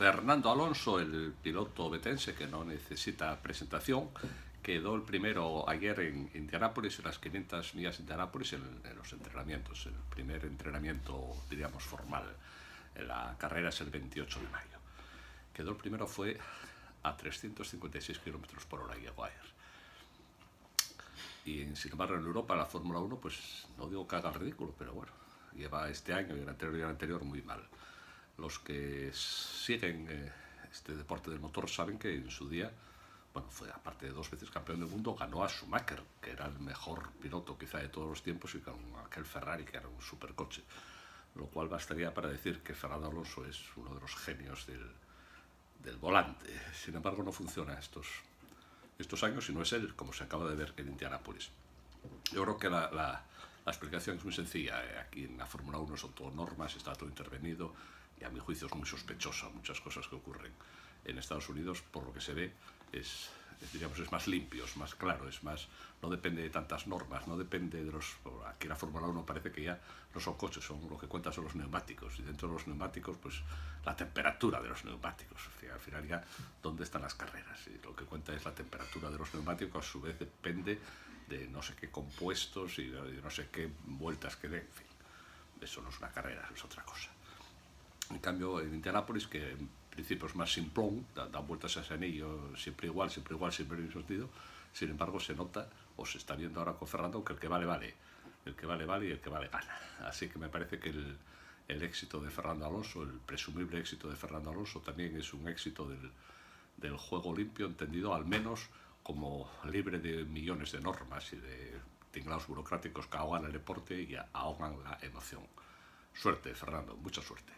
Fernando Alonso, el piloto betense que no necesita presentación, quedó el primero ayer en Indianápolis, en las 500 millas de Indianápolis, en los entrenamientos, el primer entrenamiento, diríamos, formal. La carrera es el 28 de mayo. Quedó el primero, fue a 356 km por hora, llegó ayer. Y sin embargo en Europa la Fórmula 1, pues no digo que haga el ridículo, pero bueno, lleva este año y el anterior muy mal. Los que siguen este deporte del motor saben que en su día, bueno, fue aparte de 2 veces campeón del mundo, ganó a Schumacher, que era el mejor piloto quizá de todos los tiempos, y con aquel Ferrari que era un supercoche, lo cual bastaría para decir que Fernando Alonso es uno de los genios del volante. Sin embargo no funciona estos años y no es él, como se acaba de ver en Indianápolis. Yo creo que la explicación es muy sencilla. Aquí en la Fórmula 1 son todo normas, está todo intervenido, y a mi juicio es muy sospechosa muchas cosas que ocurren en Estados Unidos. Por lo que se ve, diríamos, es más limpio, es más claro, es más, no depende de tantas normas, no depende de los... Aquí la Fórmula 1 parece que ya no son coches, lo que cuentan son los neumáticos, y dentro de los neumáticos, pues la temperatura de los neumáticos. O sea, al final ya, ¿dónde están las carreras? Y lo que cuenta es la temperatura de los neumáticos, a su vez depende de no sé qué compuestos y de no sé qué vueltas que den, en fin. Eso no es una carrera, es otra cosa. En cambio, en Indianápolis, que en principio es más simplón, dan vueltas a ese anillo siempre igual, siempre en el mismo sentido. Sin embargo, se nota, o se está viendo ahora con Fernando, que el que vale, vale. El que vale, vale, y el que vale, gana. Así que me parece que el éxito de Fernando Alonso, el presumible éxito de Fernando Alonso, también es un éxito del juego limpio, entendido al menos como libre de millones de normas y de tinglados burocráticos que ahogan el deporte y ahogan la emoción. Suerte, Fernando, mucha suerte.